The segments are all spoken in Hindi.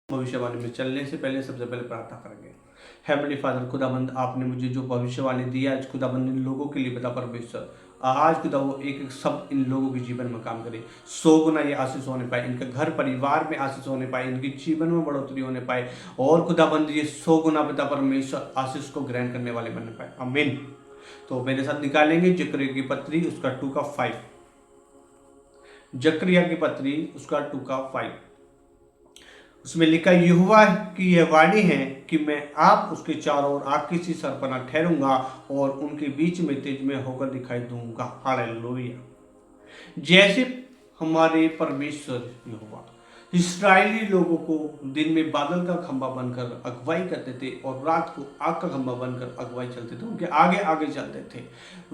भविष्यवाणी में चलने से पहले सबसे पहले प्रार्थना करेंगे। हेवनली फादर, खुदाबंद आपने मुझे जो भविष्यवाणी दिया आज खुदाबंद इन लोगों के लिए बता परमेश्वर, आज खुदा वो एक एक शब्द इन लोगों के जीवन में काम करे। 100 गुना ये आशीष होने पाए, इनके घर परिवार में आशीष होने पाए, इनके जीवन में बढ़ोतरी होने पाए और खुदाबंद ये 100 गुना पिता परमेश्वर आशीष को ग्रहण करने वाले बनने पाए। आमीन। तो मेरे साथ निकालेंगे जकरिया की पत्री उसका 2:5। जकरिया की पत्री उसका 2:5। उसमें लिखा, यहोवा की यह वाणी है कि मैं आप उसके चारों ओर आग की सी सरपना ठहरूंगा और उनके बीच में तेज में होकर दिखाई दूंगा। हालेलुया। जैसे हमारे परमेश्वर यहोवा इस्राएली लोगों को दिन में बादल का खंभा बनकर अगुवाई करते थे और रात को आग का खंभा बनकर अगुवाई चलते थे, उनके आगे आगे चलते थे,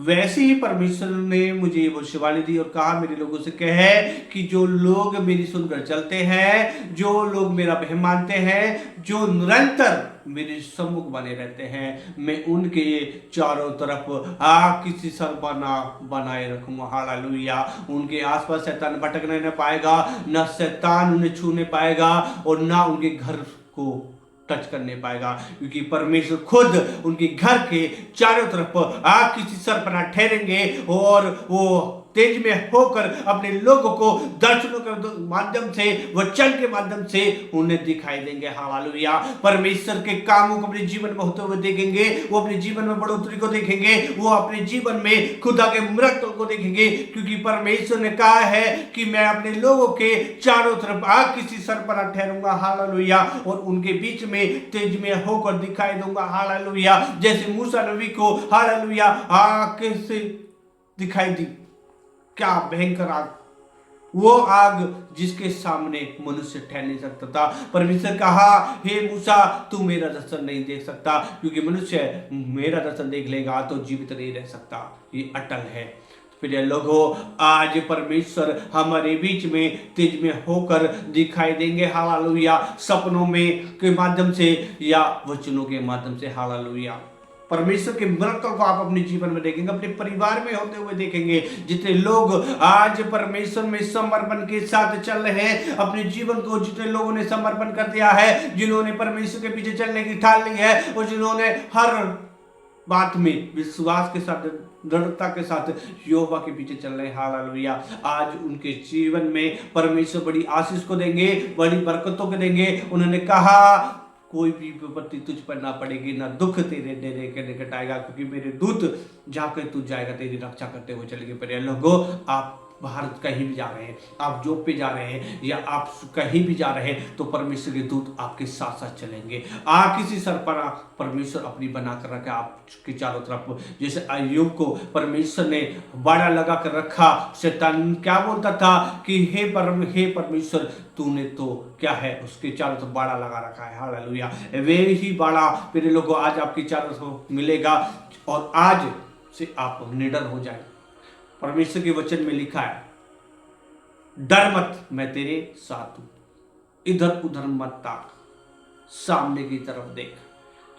वैसे ही परमेश्वर ने मुझे ये भविष्यवाणी दी और कहा मेरे लोगों से कहे कि जो लोग मेरी सुनकर चलते हैं, जो लोग मेरा वह मानते हैं, जो निरंतर मेरे सम्मुख बने रहते हैं, मैं उनके चारों तरफ आग की सी सरपना बनाए रखूंगा। हालेलुया। उनके आसपास शैतान भटकने न पाएगा, न शैतान उन्हें छूने पाएगा और ना उनके घर को टच करने पाएगा, क्योंकि परमेश्वर खुद उनके घर के चारों तरफ आग की सी सरपना ठहरेंगे और वो तेज में होकर अपने लोगों को दर्शनों के माध्यम से, वचन के माध्यम से उन्हें दिखाई देंगे। हालेलुया। परमेश्वर के कामों को अपने जीवन में होते हुए देखेंगे, वो अपने जीवन में बढ़ोतरी को देखेंगे, वो अपने जीवन में खुदा के मिरेकल को देखेंगे, क्योंकि परमेश्वर ने कहा है कि मैं अपने लोगों के चारों तरफ आग की सी सरपना ठहरूंगा। हालेलुया। और उनके बीच में तेज में होकर दिखाई दूंगा। हालेलुया। जैसे मूसा नबी को हालेलुया आग से दिखाई दी, क्या भयंकर आग, वो आग जिसके सामने मनुष्य ठहर नहीं सकता था। परमेश्वर कहा, हे मूसा तू मेरा दर्शन नहीं देख सकता, क्योंकि मनुष्य मेरा दर्शन देख लेगा तो जीवित नहीं रह सकता। ये अटल है। प्रिय लोगों, आज परमेश्वर हमारे बीच में तेज में होकर दिखाई देंगे। हालेलुया। सपनों में के माध्यम से या वचनों के माध्यम से। हालेलुया। परमेश्वर के मिरेकल को आप अपने जीवन में देखेंगे, अपने परिवार में होते हुए देखेंगे। जितने लोग आज परमेश्वर में समर्पण के साथ चल रहे हैं, अपने जीवन को जितने लोगों ने समर्पण कर दिया है, जिन्होंने परमेश्वर के पीछे चलने की ठान ली है और जिन्होंने हर बात में विश्वास के साथ, दृढ़ता के साथ यहोवा के पीछे चल रहे हैं। हालेलुया। आज उनके जीवन में परमेश्वर बड़ी आशीष को देंगे, बड़ी बरकतों को देंगे। उन्होंने कहा कोई भी विपत्ति तुझ पर ना पड़ेगी, ना दुख तेरे डेरे के निकट आएगा, क्योंकि मेरे दूत जाकर तू जाएगा, तेरी रक्षा करते हुए चलेंगे। प्रिय लोगों, आप बाहर कहीं भी जा रहे हैं, आप जॉब पे जा रहे हैं या आप कहीं भी जा रहे हैं, तो परमेश्वर के दूत आपके साथ साथ चलेंगे। किसी सरपरा परमेश्वर अपनी बना कर रखा आपके चारों तरफ। जैसे अय्यूब को परमेश्वर ने बाड़ा लगा कर रखा, शैतान क्या बोलता था कि हे परमेश्वर तूने तो क्या है उसके चारों तरफ बाड़ा लगा रखा है। हालेलुया। वे ही बाड़ा मेरे लोगों आज आपके चारों तरफ मिलेगा और आज से आप निडर हो जाए। परमेश्वर के वचन में लिखा है, डर मत, मैं तेरे साथ हूं, इधर उधर मत ताक, सामने की तरफ देख।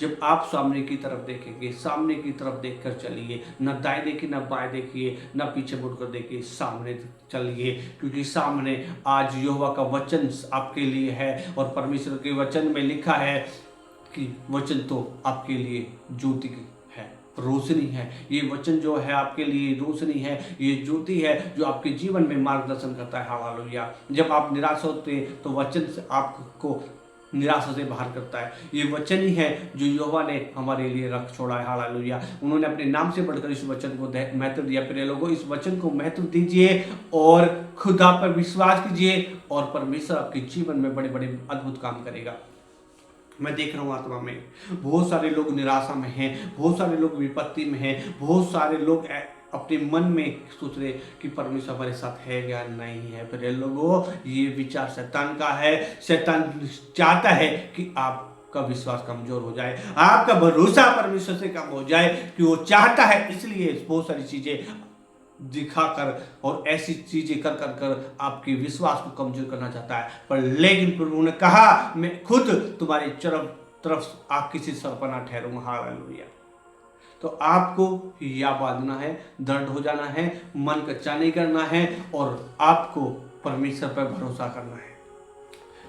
जब आप सामने की तरफ देखेंगे, सामने की तरफ देखकर चलिए, न दाएं देखिए न बाएं देखिए, न पीछे मुड़कर देखिए, सामने चलिए, क्योंकि सामने आज यहोवा का वचन आपके लिए है। और परमेश्वर के वचन में लिखा है कि वचन तो आपके लिए ज्योति है, रोशनी है। ये वचन जो है आपके लिए रोशनी है, ये ज्योति है जो आपके जीवन में मार्गदर्शन करता है। हालेलुया। जब आप निराश होते हैं तो वचन से आपको निराशा से बाहर करता है। ये वचन ही है जो यहोवा ने हमारे लिए रख छोड़ा है। हालेलुया। उन्होंने अपने नाम से बढ़कर इस वचन को महत्व दिया। प्रिय लोगों, इस वचन को महत्व दीजिए और खुदा पर विश्वास कीजिए और परमेश्वर आपके जीवन में बड़े बड़े अद्भुत काम करेगा। मैं देख रहा हूँ आत्मा में बहुत सारे लोग निराशा में हैं, बहुत सारे लोग विपत्ति में हैं, बहुत सारे लोग अपने मन में सोच रहे कि परमेश्वर हमारे साथ है या नहीं है। फिर लोगों, ये विचार शैतान का है। शैतान चाहता है कि आपका विश्वास कमजोर हो जाए, आपका भरोसा परमेश्वर से कम हो जाए, कि वो चाहता है, इसलिए बहुत सारी चीजें दिखाकर और ऐसी चीजें कर कर कर आपके विश्वास को कमजोर करना चाहता है। पर लेकिन प्रभु ने कहा, मैं खुद तुम्हारी तरफ आग की सी सरपना ठहरूंगा। हालेलुया। तो आपको या बांधना है, दृढ़ हो जाना है, मन कच्चा नहीं करना है और आपको परमेश्वर पर भरोसा करना है।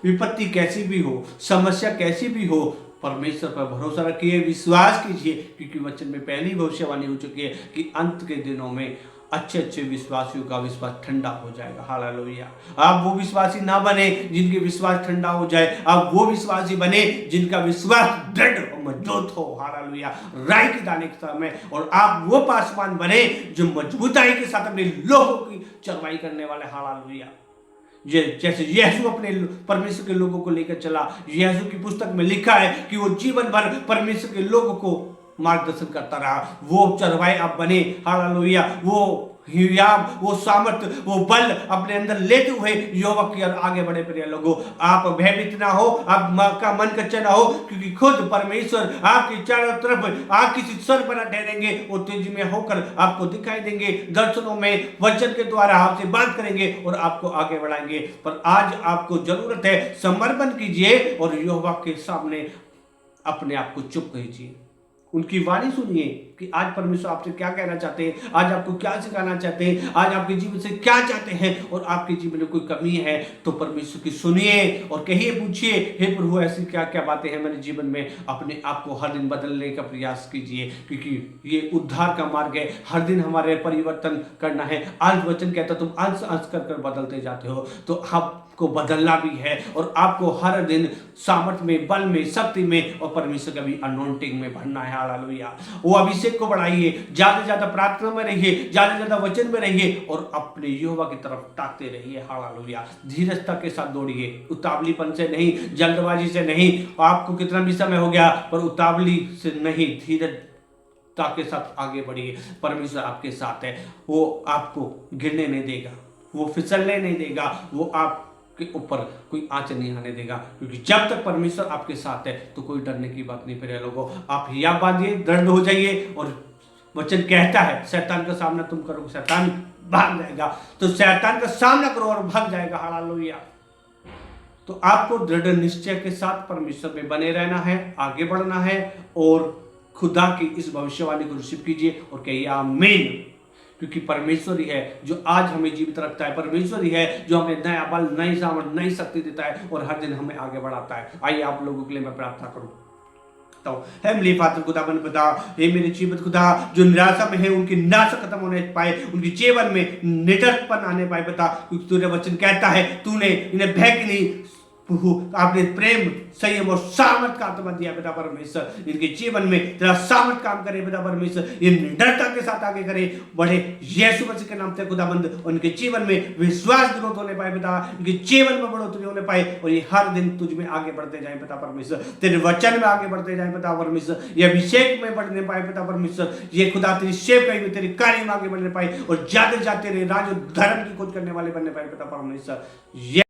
विपत्ति कैसी भी हो, समस्या कैसी भी हो, परमेश्वर पर भरोसा रखिए, विश्वास कीजिए, क्योंकि वचन में पहली भविष्यवाणी हो चुकी है कि अंत के दिनों में अच्छे अच्छे विश्वासियों का विश्वास ठंडा हो जाएगा। हालेलुया। आप वो विश्वासी ना बने जिनके विश्वास ठंडा हो जाए, आप वो विश्वासी बने जिनका विश्वास दृढ़ और मजबूत हो। हालेलुया। राई के दाने के समय, और आप वो पासवान बने जो मजबूताई के साथ अपने लोगों की चरवाई करने वाले। हालेलुया। जैसे यीशु अपने परमेश्वर के लोगों को लेकर चला, यीशु की पुस्तक में लिखा है कि वो जीवन भर परमेश्वर के लोगों को मार्गदर्शन करता रहा। वो चरवाहे आप बने। हालेलुया। वो हियाब, वो सामर्थ, वो बल अपने अंदर लेते हुए यहोवा की ओर आगे बढ़े। प्रिय लोगों, आप भयभीत ना हो, आपका मन कच्चा ना हो, क्योंकि खुद परमेश्वर आपके चारों तरफ आपकी सर पर ठहरेंगे। वो तेजी में होकर आपको दिखाई देंगे, दर्शनों में वचन के द्वारा आपसे बात करेंगे और आपको आगे बढ़ाएंगे। पर आज आपको जरूरत है, समर्पण कीजिए और यहोवा के सामने अपने आप को चुप कीजिए, उनकी वाणी सुनिए कि आज परमेश्वर आपसे क्या कहना चाहते हैं, आज आपको क्या सिखाना चाहते हैं, आज आपके जीवन से क्या चाहते हैं। और आपके जीवन में कोई कमी है तो परमेश्वर की सुनिए और कहिए, पूछिए, हे प्रभु ऐसी क्या क्या बातें हैं मेरे जीवन में। अपने आप को हर दिन बदलने का प्रयास कीजिए, क्योंकि ये उद्धार का मार्ग है। हर दिन हमारे परिवर्तन करना है। आज वचन कहता तुम अंश अंश कर बदलते जाते हो, तो आपको बदलना भी है और आपको हर दिन सामर्थ्य में, बल में, शक्ति में और परमेश्वर का भी अनॉइंटिंग में भरना है। हालेलुया। वो अभिषेक को बढ़ाइए, ज्यादा से ज्यादा प्रार्थना में रहिए, ज्यादा से ज्यादा वचन में रहिए और अपने यहोवा की तरफ ताकते रहिए। हालेलुया। धीरजता के साथ दौड़िए, उतावलीपन से नहीं, जल्दबाजी से नहीं। आपको कितना भी समय हो गया, पर उतावली से नहीं, धीरजता के साथ आगे बढ़िए। परमेश्वर आपके साथ है, वो आपको गिरने नहीं देगा, वो फिसलने नहीं देगा, वो आप के ऊपर कोई आंच नहीं आने देगा, क्योंकि जब तक परमेश्वर आपके साथ है तो कोई डरने की बात नहीं। प्रिय लोगों, आप हियाब बांधिए, दृढ़ हो जाइए। और वचन कहता है शैतान का सामना तुम करो, शैतान भाग जाएगा। तो शैतान का सामना करो और भाग जाएगा। हालेलुया। तो आपको दृढ़ निश्चय के साथ परमेश्वर में बने रहना है, आगे बढ़ना है और खुदा की इस भविष्यवाणी को रिसीव कीजिए और कहिए आमीन। क्योंकि परमेश्वर ही है जो आज हमें जीवित रखता है, परमेश्वर ही है जो हमें नया बल, नई सामर्थ, नई शक्ति देता है और हर दिन हमें आगे बढ़ाता है। आइए आप लोगों के लिए मैं प्रार्थना करूं। तो हेमली फादर खुदावन पिता, हे मेरे जीवित खुदा, जो निराशा में है उनकी निराशा खत्म होने पाए, उनके जीवन में निडरपन आने पाए पिता, क्योंकि तूने वचन कहता है तूने इन्हें भय की नहीं, आपने प्रेम, संयम और सामर्थ का आत्मा दिया पिता परमेश्वर। इनके जीवन में तेरा सामर्थ काम करे पिता परमेश्वर, ये निडरता के साथ आगे करे बढ़े यीशु मसीह के नाम से खुदाबंद। उनके जीवन में विश्वास ग्रोथ होने पाए पिता, इनके जीवन में बढ़ोतरी होने पाए और ये हर दिन तुझ में आगे बढ़ते जाए पिता परमेश्वर, तेरे वचन में आगे बढ़ते जाए पिता परमेश्वर, ये अभिषेक में बढ़ने पाए पिता परमेश्वर, ये खुदा तेरी सेवकाई में, तेरे कार्य में आगे बढ़ने पाए और जाते जाते रहे राज धर्म की खोज करने वाले बनने पाए पिता परमेश्वर।